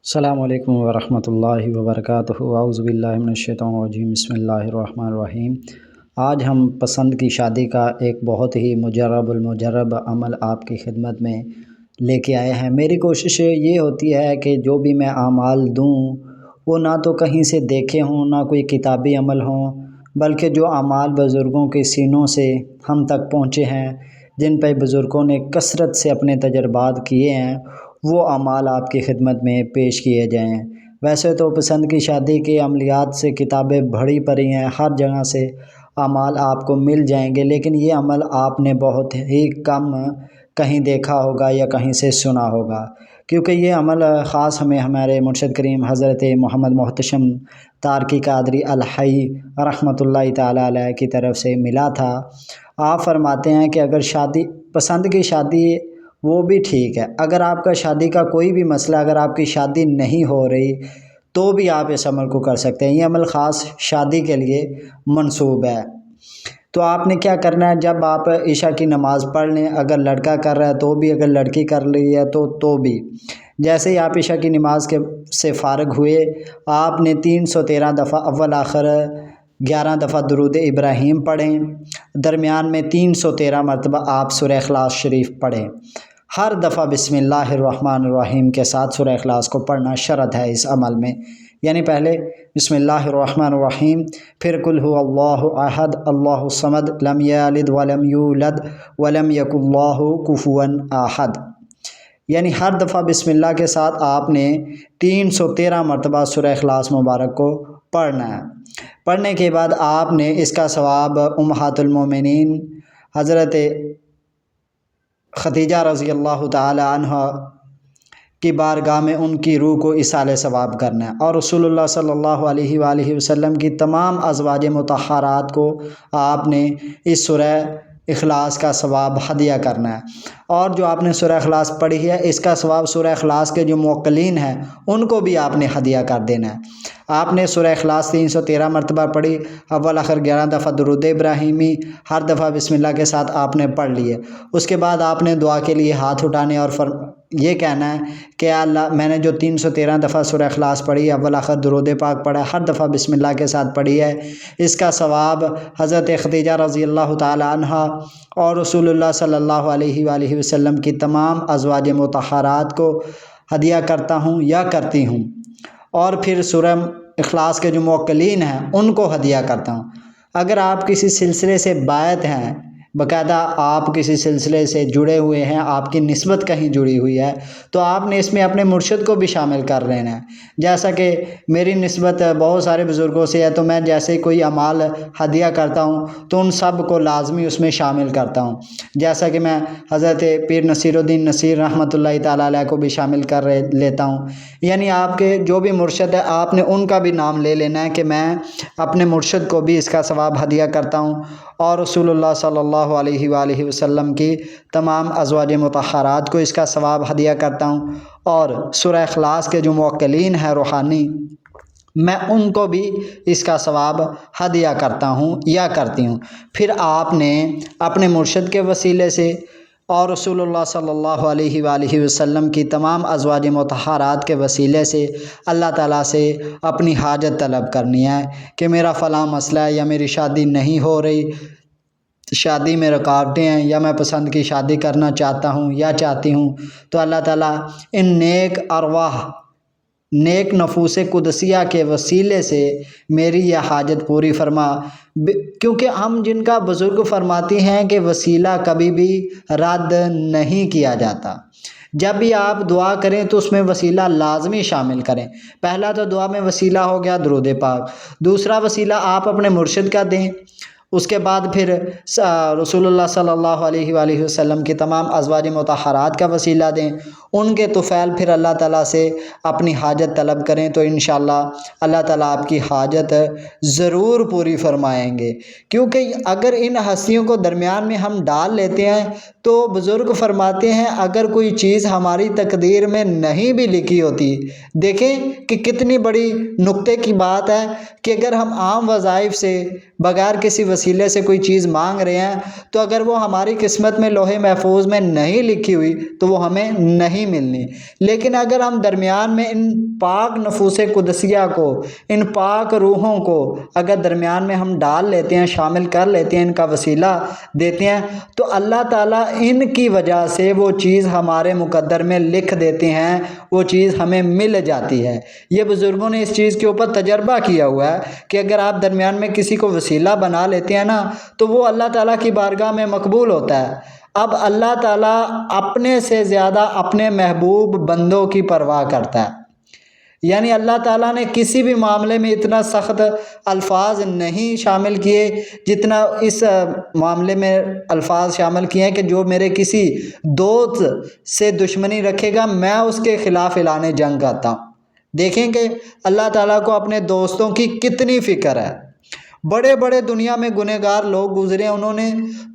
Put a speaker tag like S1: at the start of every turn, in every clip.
S1: السلام علیکم ورحمۃ اللہ وبرکاتہ۔ اعوذ باللہ من الشیطان الرجیم، بسم اللہ الرحمن الرحیم۔ آج ہم پسند کی شادی کا ایک بہت ہی المجرب عمل آپ کی خدمت میں لے کے آئے ہیں۔ میری کوشش یہ ہوتی ہے کہ جو بھی میں اعمال دوں وہ نہ تو کہیں سے دیکھے ہوں، نہ کوئی کتابی عمل ہوں، بلکہ جو اعمال بزرگوں کے سینوں سے ہم تک پہنچے ہیں، جن پہ بزرگوں نے کثرت سے اپنے تجربات کیے ہیں، وہ اعمال آپ کی خدمت میں پیش کیے جائیں۔ ویسے تو پسند کی شادی کے عملیات سے کتابیں بھری پڑی ہیں، ہر جگہ سے اعمال آپ کو مل جائیں گے، لیکن یہ عمل آپ نے بہت ہی کم کہیں دیکھا ہوگا یا کہیں سے سنا ہوگا، کیونکہ یہ عمل خاص ہمارے مرشد کریم حضرت محمد محتشم تارکی قادری الحی رحمۃ اللہ تعالیٰ علیہ کی طرف سے ملا تھا۔ آپ فرماتے ہیں کہ اگر پسند کی شادی وہ بھی ٹھیک ہے، اگر آپ کا شادی کا کوئی بھی مسئلہ، اگر آپ کی شادی نہیں ہو رہی تو بھی آپ اس عمل کو کر سکتے ہیں۔ یہ عمل خاص شادی کے لیے منسوب ہے۔ تو آپ نے کیا کرنا ہے، جب آپ عشاء کی نماز پڑھ لیں، اگر لڑکا کر رہا ہے تو بھی، اگر لڑکی کر رہی ہے تو بھی، جیسے ہی آپ عشاء کی نماز سے فارغ ہوئے، آپ نے 313 دفعہ اول آخر 11 دفعہ درود ابراہیم پڑھیں، درمیان میں 313 مرتبہ آپ سورہ اخلاص شریف پڑھیں۔ ہر دفعہ بسم اللہ الرحمن الرحیم کے ساتھ سورہ اخلاص کو پڑھنا شرط ہے اس عمل میں، یعنی پہلے بسم اللہ الرحمن الرحیم، پھر قل هو اللہ احد اللہ الصمد لم یلد ولم یولد ولم یکن لہ کفوا احد، یعنی ہر دفعہ بسم اللہ کے ساتھ آپ نے 313 مرتبہ سورہ اخلاص مبارک کو پڑھنا ہے۔ پڑھنے کے بعد آپ نے اس کا ثواب امہات المومنین حضرت خدیجہ رضی اللہ تعالی عنہ کی بارگاہ میں ان کی روح کو ایصال ثواب کرنا ہے، اور رسول اللہ صلی اللہ علیہ وآلہ وسلم کی تمام ازواج مطہرات کو آپ نے اس سورہ اخلاص کا ثواب ہدیہ کرنا ہے۔ اور جو آپ نے سورہ اخلاص پڑھی ہے، اس کا ثواب سورہ اخلاص کے جو موکلین ہیں ان کو بھی آپ نے ہدیہ کر دینا ہے۔ آپ نے سورہ اخلاص 313 مرتبہ پڑھی، اول آخر 11 دفعہ درود ابراہیمی، ہر دفعہ بسم اللہ کے ساتھ آپ نے پڑھ لیے۔ اس کے بعد آپ نے دعا کے لیے ہاتھ اٹھانے اور یہ کہنا ہے کہ اللہ، میں نے جو 313 دفعہ سورہ اخلاص پڑھی، اول آخر درود پاک پڑھا، ہر دفعہ بسم اللہ کے ساتھ پڑھی ہے، اس کا ثواب حضرت خدیجہ رضی اللہ تعالی عنہ اور رسول اللہ صلی اللہ علیہ وآلہ وسلم کی تمام ازواج مطہرات کو ہدیہ کرتا ہوں یا کرتی ہوں، اور پھر سورہ اخلاص کے جو موکلین ہیں ان کو ہدیہ کرتا ہوں۔ اگر آپ کسی سلسلے سے باعث ہیں، باقاعدہ آپ کسی سلسلے سے جڑے ہوئے ہیں، آپ کی نسبت کہیں جڑی ہوئی ہے، تو آپ نے اس میں اپنے مرشد کو بھی شامل کر لینا ہے۔ جیسا کہ میری نسبت بہت سارے بزرگوں سے ہے، تو میں جیسے کوئی اعمال ہدیہ کرتا ہوں تو ان سب کو لازمی اس میں شامل کرتا ہوں، جیسا کہ میں حضرت پیر نصیر الدین نصیر رحمۃ اللہ تعالیٰ علیہ کو بھی شامل کر لیتا ہوں۔ یعنی آپ کے جو بھی مرشد ہے، آپ نے ان کا بھی نام لے لینا ہے کہ میں اپنے مرشد کو بھی اس کا ثواب ہدیہ کرتا ہوں، اور رسول اللہ صلی اللہ علیہ وآلہ وسلم کی تمام ازواج مطہرات کو اس کا ثواب ہدیہ کرتا ہوں، اور سورہ اخلاص کے جو موکلین ہیں روحانی، میں ان کو بھی اس کا ثواب ہدیہ کرتا ہوں یا کرتی ہوں۔ پھر آپ نے اپنے مرشد کے وسیلے سے اور رسول اللہ صلی اللہ علیہ وآلہ وسلم کی تمام ازواج مطہرات کے وسیلے سے اللہ تعالیٰ سے اپنی حاجت طلب کرنی ہے کہ میرا فلاں مسئلہ ہے، یا میری شادی نہیں ہو رہی، شادی میں رکاوٹیں ہیں، یا میں پسند کی شادی کرنا چاہتا ہوں یا چاہتی ہوں، تو اللہ تعالیٰ ان نیک ارواح، نیک نفوس قدسیہ کے وسیلے سے میری یہ حاجت پوری فرما، کیونکہ ہم جن کا بزرگ فرماتی ہیں کہ وسیلہ کبھی بھی رد نہیں کیا جاتا۔ جب بھی آپ دعا کریں تو اس میں وسیلہ لازمی شامل کریں۔ پہلا تو دعا میں وسیلہ ہو گیا درود پاک، دوسرا وسیلہ آپ اپنے مرشد کا دیں، اس کے بعد پھر رسول اللہ صلی اللہ علیہ وآلہ وسلم کی تمام ازواج مطہرات کا وسیلہ دیں، ان کے طفیل پھر اللہ تعالیٰ سے اپنی حاجت طلب کریں، تو انشاءاللہ اللہ تعالیٰ آپ کی حاجت ضرور پوری فرمائیں گے۔ کیونکہ اگر ان ہستیوں کو درمیان میں ہم ڈال لیتے ہیں تو بزرگ فرماتے ہیں اگر کوئی چیز ہماری تقدیر میں نہیں بھی لکھی ہوتی، دیکھیں کہ کتنی بڑی نقطے کی بات ہے کہ اگر ہم عام وظائف سے بغیر کسی وسیلے سے کوئی چیز مانگ رہے ہیں تو اگر وہ ہماری قسمت میں لوح محفوظ میں نہیں لکھی ہوئی تو وہ ہمیں نہیں ملنی. لیکن اگر ہم درمیان میں ان پاک نفوس قدسیہ کو، ان پاک روحوں کو اگر درمیان میں ہم ڈال لیتے ہیں، شامل کر لیتے ہیں، ان کا وسیلہ دیتے ہیں تو اللہ تعالیٰ ان کی وجہ سے وہ چیز ہمارے مقدر میں لکھ دیتے ہیں، وہ چیز ہمیں مل جاتی ہے. یہ بزرگوں نے اس چیز کے اوپر تجربہ کیا ہوا ہے کہ اگر آپ درمیان میں کسی کو وسیلہ بنا لیتے ہیں نا تو وہ اللہ تعالیٰ کی بارگاہ میں مقبول ہوتا ہے. اب اللہ تعالیٰ اپنے سے زیادہ اپنے محبوب بندوں کی پرواہ کرتا ہے. یعنی اللہ تعالیٰ نے کسی بھی معاملے میں اتنا سخت الفاظ نہیں شامل کیے جتنا اس معاملے میں الفاظ شامل کیے ہیں کہ جو میرے کسی دوست سے دشمنی رکھے گا میں اس کے خلاف اعلان جنگ کرتا ہوں. دیکھیں کہ اللہ تعالیٰ کو اپنے دوستوں کی کتنی فکر ہے. بڑے بڑے دنیا میں گنہگار لوگ گزرے، انہوں نے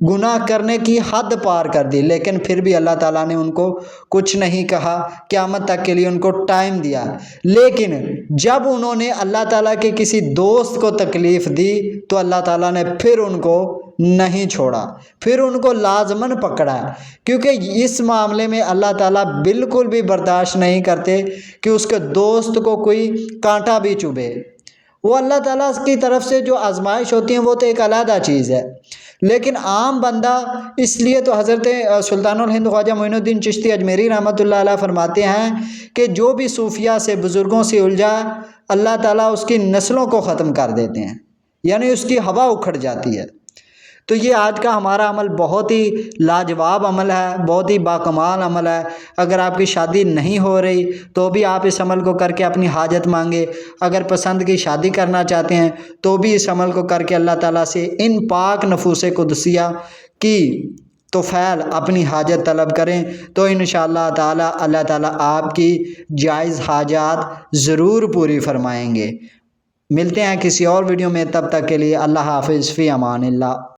S1: گناہ کرنے کی حد پار کر دی لیکن پھر بھی اللہ تعالیٰ نے ان کو کچھ نہیں کہا، قیامت تک کے لیے ان کو ٹائم دیا. لیکن جب انہوں نے اللہ تعالیٰ کے کسی دوست کو تکلیف دی تو اللہ تعالیٰ نے پھر ان کو نہیں چھوڑا، پھر ان کو لازماً پکڑا، کیونکہ اس معاملے میں اللہ تعالیٰ بالکل بھی برداشت نہیں کرتے کہ اس کے دوست کو کوئی کانٹا بھی چبھے. وہ اللہ تعالیٰ کی طرف سے جو آزمائش ہوتی ہیں وہ تو ایک علیحدہ چیز ہے، لیکن عام بندہ، اس لیے تو حضرت سلطان الہند خواجہ معین الدین چشتی اجمیری رحمۃ اللہ علیہ فرماتے ہیں کہ جو بھی صوفیہ سے، بزرگوں سے الجھا، اللہ تعالیٰ اس کی نسلوں کو ختم کر دیتے ہیں، یعنی اس کی ہوا اکھڑ جاتی ہے. تو یہ آج کا ہمارا عمل بہت ہی لاجواب عمل ہے، بہت ہی باکمال عمل ہے. اگر آپ کی شادی نہیں ہو رہی تو بھی آپ اس عمل کو کر کے اپنی حاجت مانگے. اگر پسند کی شادی کرنا چاہتے ہیں تو بھی اس عمل کو کر کے اللہ تعالیٰ سے ان پاک نفوس قدسیہ کی توفیل اپنی حاجت طلب کریں تو انشاءاللہ تعالیٰ اللہ تعالیٰ آپ کی جائز حاجات ضرور پوری فرمائیں گے. ملتے ہیں کسی اور ویڈیو میں، تب تک کے لیے اللہ حافظ، فی امان اللہ.